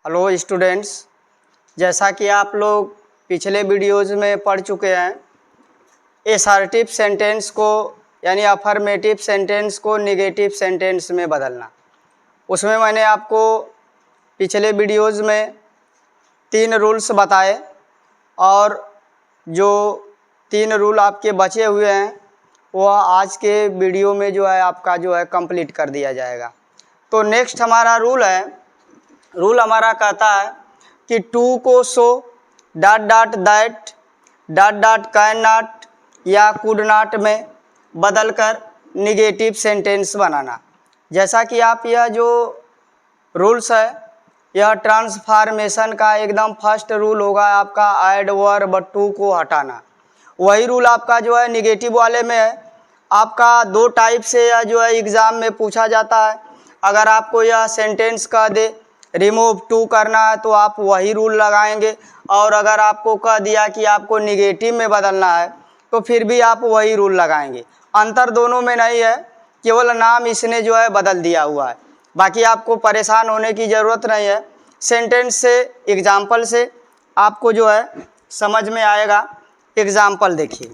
Hello students, जैसा कि आप लोग पिछले वीडियोज़ में पढ़ चुके हैं, असर्टिव सेंटेंस को यानी अफर्मेटिव सेंटेंस को नेगेटिव सेंटेंस में बदलना। उसमें मैंने आपको पिछले वीडियोज़ में 3 रूल्स बताए और जो 3 रूल आपके बचे हुए हैं वह आज के वीडियो में आपका कंप्लीट कर दिया जाएगा। तो नेक्स्ट हमारा रूल हमारा कहता है कि टू को so dot dot that dot dot can not या कुड नॉट में बदलकर निगेटिव सेंटेंस बनाना। जैसा कि आप यह जो रूल्स है यह ट्रांसफॉर्मेशन का एकदम फर्स्ट रूल होगा आपका ऐड वर्ब टू को हटाना। वही रूल आपका निगेटिव वाले में है। आपका 2 टाइप से यह एग्ज़ाम में पूछा जाता है। अगर आपको यह सेंटेंस कह दे रिमूव टू करना है तो आप वही रूल लगाएंगे, और अगर आपको कह दिया कि आपको निगेटिव में बदलना है तो फिर भी आप वही रूल लगाएंगे। अंतर दोनों में नहीं है, केवल नाम इसने बदल दिया हुआ है। बाकी आपको परेशान होने की ज़रूरत नहीं है। सेंटेंस से एग्जाम्पल से आपको समझ में आएगा। एग्जाम्पल देखिए,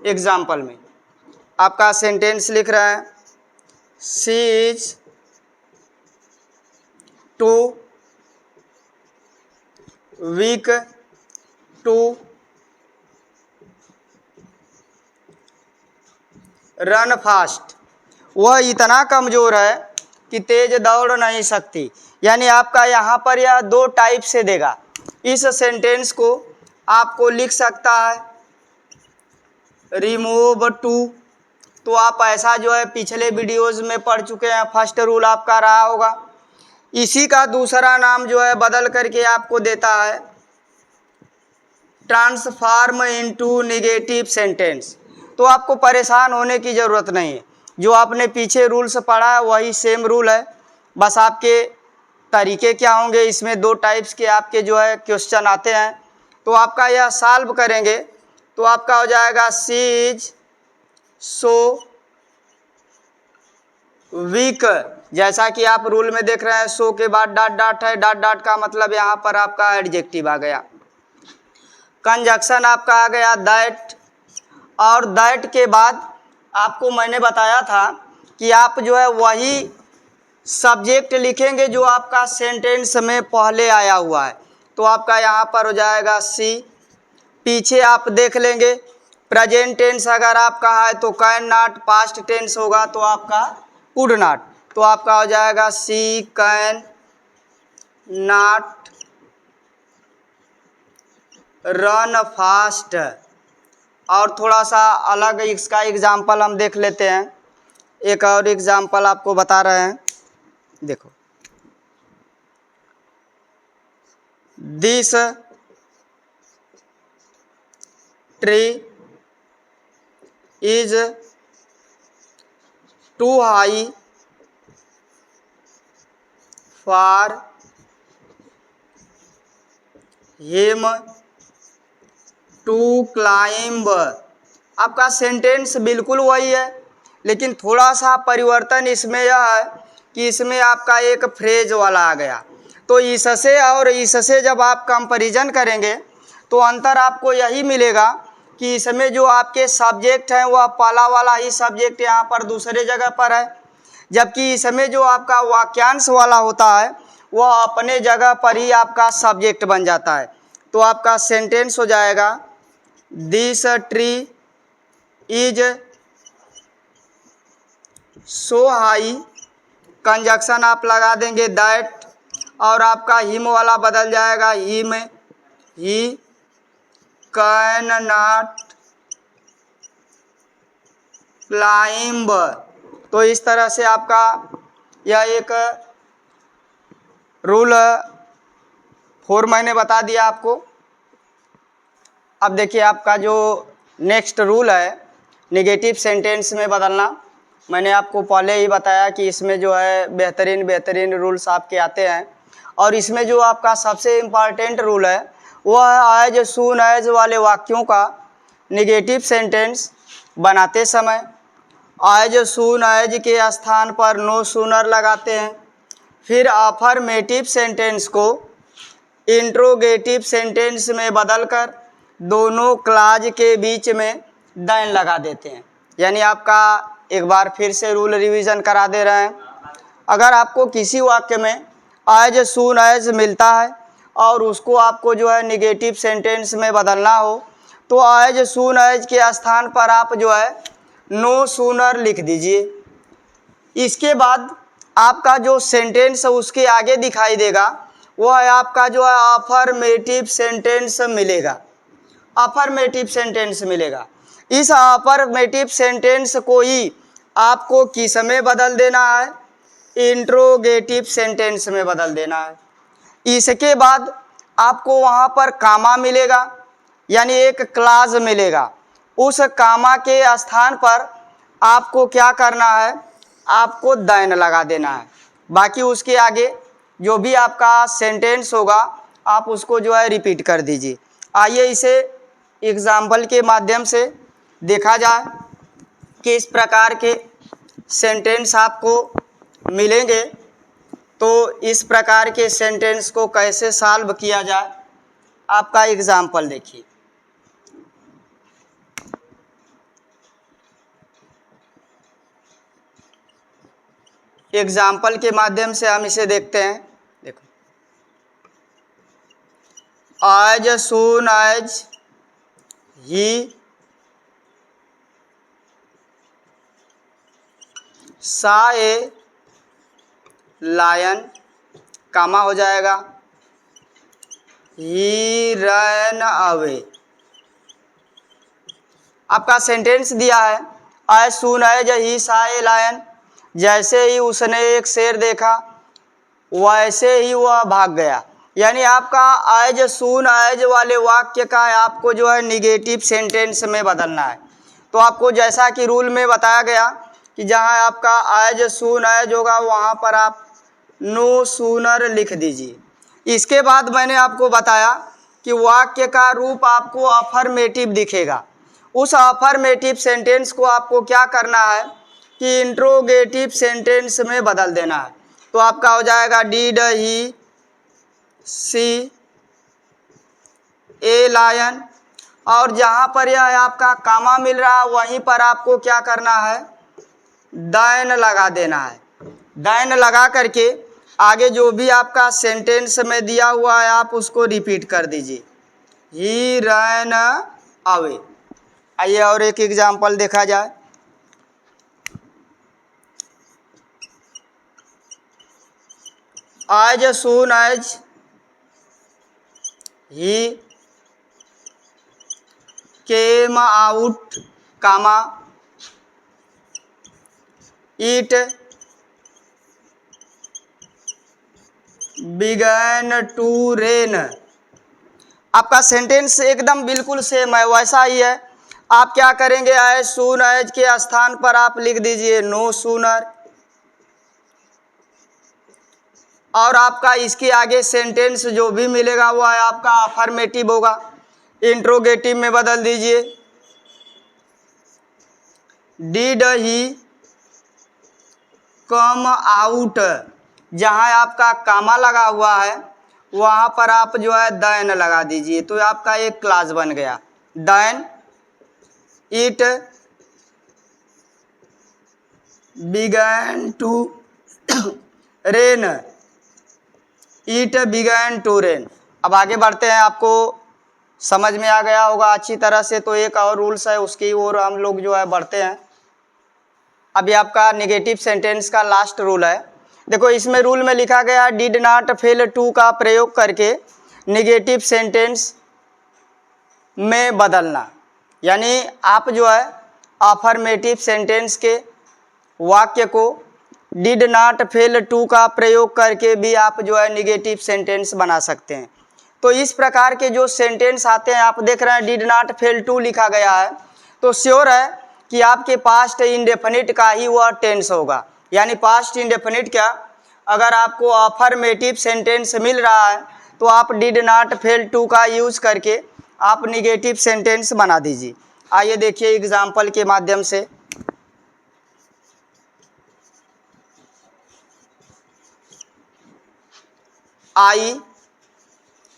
एग्जाम्पल में आपका सेंटेंस लिख रहा है she is too weak to run fast. वह इतना कमज़ोर है कि तेज दौड़ नहीं सकती। यानी आपका यहाँ पर यह 2 टाइप से देगा। इस सेंटेंस को आपको लिख सकता है रिमूव टू, तो आप ऐसा पिछले वीडियोज़ में पढ़ चुके हैं। फर्स्ट रूल आपका रहा होगा। इसी का दूसरा नाम बदल करके आपको देता है ट्रांसफॉर्म इनटू नेगेटिव सेंटेंस। तो आपको परेशान होने की ज़रूरत नहीं है। जो आपने पीछे रूल्स पढ़ा है वही सेम रूल है, बस आपके तरीके क्या होंगे। इसमें 2 टाइप्स के आपके क्वेश्चन आते हैं। तो आपका यह सॉल्व करेंगे तो आपका हो जाएगा शी इज सो वीक। जैसा कि आप रूल में देख रहे हैं, सो के बाद डॉट डॉट है। डॉट डॉट का मतलब यहाँ पर आपका एडजेक्टिव आ गया। कंजक्शन आपका आ गया दैट, और दैट के बाद आपको मैंने बताया था कि आप वही सब्जेक्ट लिखेंगे जो आपका सेंटेंस में पहले आया हुआ है। तो आपका यहाँ पर हो जाएगा सी। पीछे आप देख लेंगे प्रेजेंट टेंस अगर आपका है तो कैन नॉट, पास्ट टेंस होगा तो आपका कुड नॉट। तो आपका हो जाएगा सी कैन नॉट रन फास्ट। और थोड़ा सा अलग इसका एग्जाम्पल हम देख लेते हैं। एक और एग्जाम्पल आपको बता रहे हैं, देखो। This tree is too high for him to climb. आपका सेंटेंस बिल्कुल वही है, लेकिन थोड़ा सा परिवर्तन इसमें यह है कि इसमें आपका एक फ्रेज वाला आ गया। तो इससे और इससे जब आप कंपैरिजन करेंगे तो अंतर आपको यही मिलेगा कि इसमें जो आपके सब्जेक्ट हैं वह पहला वाला ही सब्जेक्ट यहाँ पर दूसरे जगह पर है, जबकि इसमें जो आपका वाक्यांश वाला होता है वह अपने जगह पर ही आपका सब्जेक्ट बन जाता है। तो आपका सेंटेंस हो जाएगा this tree is so high, conjunction आप लगा देंगे दैट, और आपका हिम वाला बदल जाएगा him, he can not climb. तो इस तरह से आपका यह एक रूल 4 मैंने बता दिया आपको। अब देखिए आपका जो नेक्स्ट रूल है नेगेटिव सेंटेंस में बदलना। मैंने आपको पहले ही बताया कि इसमें बेहतरीन रूल्स आपके आते हैं, और इसमें जो आपका सबसे इम्पॉर्टेंट रूल है वह है एज सून एज वाले वाक्यों का नेगेटिव सेंटेंस बनाते समय एज सून एज के स्थान पर नो सूनर लगाते हैं। फिर अफर्मेटिव सेंटेंस को इंट्रोगेटिव सेंटेंस में बदलकर दोनों क्लाज के बीच में देन लगा देते हैं। यानी आपका एक बार फिर से रूल रिवीजन करा दे रहे हैं। अगर आपको किसी वाक्य में एज सून एज मिलता है और उसको आपको जो है निगेटिव सेंटेंस में बदलना हो तो एज सून एज के स्थान पर आप जो है नो सूनर लिख दीजिए। इसके बाद आपका जो सेंटेंस उसके आगे दिखाई देगा वो है आपका जो है अफर्मेटिव सेंटेंस मिलेगा। अफर्मेटिव सेंटेंस मिलेगा। इस अफर्मेटिव सेंटेंस को ही आपको किस में बदल देना है? इंट्रोगेटिव सेंटेंस में बदल देना है। इसके बाद आपको वहाँ पर कामा मिलेगा, यानी एक क्लाज मिलेगा। उस कामा के स्थान पर आपको क्या करना है? आपको देन लगा देना है। बाकी उसके आगे जो भी आपका सेंटेंस होगा आप उसको जो है रिपीट कर दीजिए। आइए इसे एग्जाम्पल के माध्यम से देखा जाए कि इस प्रकार के सेंटेंस आपको मिलेंगे तो इस प्रकार के सेंटेंस को कैसे सॉल्व किया जाए। आपका एग्जाम्पल देखिए। एग्जाम्पल के माध्यम से हम इसे देखते हैं। देखो, as soon as he saw a lion, comma हो जाएगा, he ran away। आपका सेंटेंस दिया है as soon as he saw a lion, जैसे ही उसने एक शेर देखा वैसे ही वह भाग गया। यानी आपका एज सून एज वाले वाक्य का आपको जो है निगेटिव सेंटेंस में बदलना है। तो आपको जैसा कि रूल में बताया गया कि जहाँ आपका एज सून एज होगा वहाँ पर आप नो सूनर लिख दीजिए। इसके बाद मैंने आपको बताया कि वाक्य का रूप आपको अफर्मेटिव दिखेगा। उस अफर्मेटिव सेंटेंस को आपको क्या करना है कि इंट्रोगेटिव सेंटेंस में बदल देना है। तो आपका हो जाएगा did he C a lion, और जहाँ पर यह आपका कामा मिल रहा है वहीं पर आपको क्या करना है? देन लगा देना है। देन लगा करके आगे जो भी आपका सेंटेंस में दिया हुआ है आप उसको रिपीट कर दीजिए। He ran away. आइए और एक एग्जाम्पल देखा जाए। As soon as he came out comma it began to rain. आपका सेंटेंस एकदम बिल्कुल सेम है, वैसा ही है। आप क्या करेंगे? एज सून एज के स्थान पर आप लिख दीजिए नो सूनर, और आपका इसके आगे सेंटेंस जो भी मिलेगा वो है आपका अफर्मेटिव होगा। इंट्रोगेटिव में बदल दीजिए। डिड ही कम आउट, जहाँ आपका कामा लगा हुआ है वहाँ पर आप जो है देन लगा दीजिए। तो आपका एक क्लास बन गया। Then it began to rain, it began to rain. अब आगे बढ़ते हैं। आपको समझ में आ गया होगा अच्छी तरह से। तो एक और रूल्स है उसकी ओर हम लोग जो है बढ़ते हैं। अभी आपका निगेटिव सेंटेंस का लास्ट रूल है। देखो, इसमें रूल में लिखा गया डिड नॉट फेल टू का प्रयोग करके निगेटिव सेंटेंस में बदलना। यानी आप जो है अफर्मेटिव सेंटेंस के वाक्य को डिड नॉट फेल टू का प्रयोग करके भी आप जो है निगेटिव सेंटेंस बना सकते हैं। तो इस प्रकार के जो सेंटेंस आते हैं, आप देख रहे हैं डिड नॉट फेल टू लिखा गया है, तो श्योर है कि आपके पास्ट इंडेफिनिट का ही वह टेंस होगा। यानी पास्ट इंडेफिनिट क्या, अगर आपको अफर्मेटिव सेंटेंस मिल रहा है तो आप डिड नॉट फेल टू का यूज़ करके आप निगेटिव सेंटेंस बना दीजिए। आइए देखिए एग्जाम्पल के माध्यम से। आई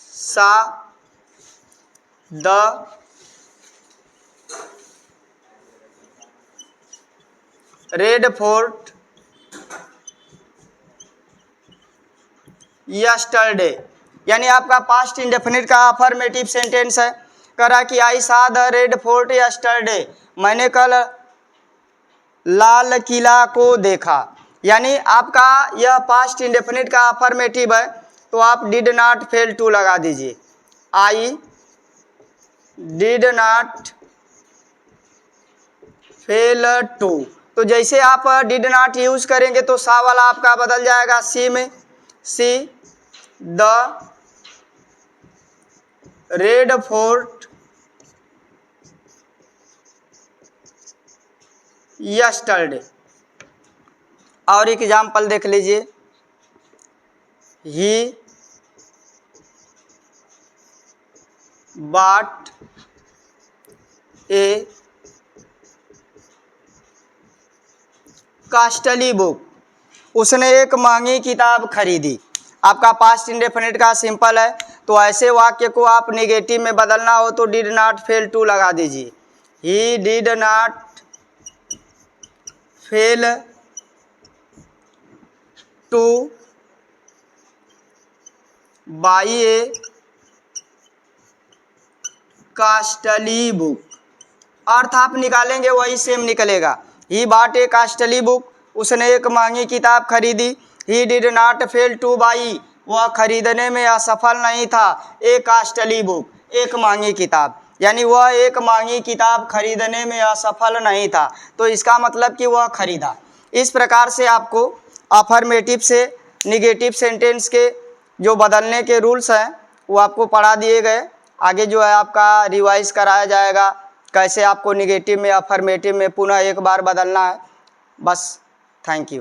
सा द रेड फोर्ट यस्टरडे, यानी आपका पास्ट इंडेफिनिट का अफर्मेटिव सेंटेंस है। करा कि आई सा द रेड फोर्ट यस्टरडे, मैंने कल लाल किला को देखा, यानी आपका यह पास्ट इंडेफिनिट का अफर्मेटिव है, तो आप डिड नॉट फेल टू लगा दीजिए। I did not fail to, तो जैसे आप डिड नॉट यूज करेंगे तो सा वाला आपका बदल जाएगा सी में, see the red fort yesterday. और एग्जाम्पल देख लीजिए, ही बॉट ए कॉस्टली बुक, उसने एक महंगी किताब खरीदी। आपका पास्ट इंडेफिनिट का सिंपल है, तो ऐसे वाक्य को आप नेगेटिव में बदलना हो तो डिड नॉट फेल टू लगा दीजिए। He did not fail to buy a costly book, अर्थ आप निकालेंगे वही सेम निकलेगा। He bought a costly book, उसने एक महंगी किताब खरीदी। He did not fail to buy, वह खरीदने में असफल नहीं था, ए कॉस्टली बुक, एक महंगी किताब, यानी वह एक महंगी किताब खरीदने में असफल नहीं था, तो इसका मतलब कि वह खरीदा। इस प्रकार से आपको अफर्मेटिव से निगेटिव सेंटेंस के जो बदलने के रूल्स हैं वो आपको पढ़ा दिए गए। आगे जो है आपका रिवाइज कराया जाएगा, कैसे आपको निगेटिव में अफर्मेटिव में पुनः एक बार बदलना है। बस, थैंक यू।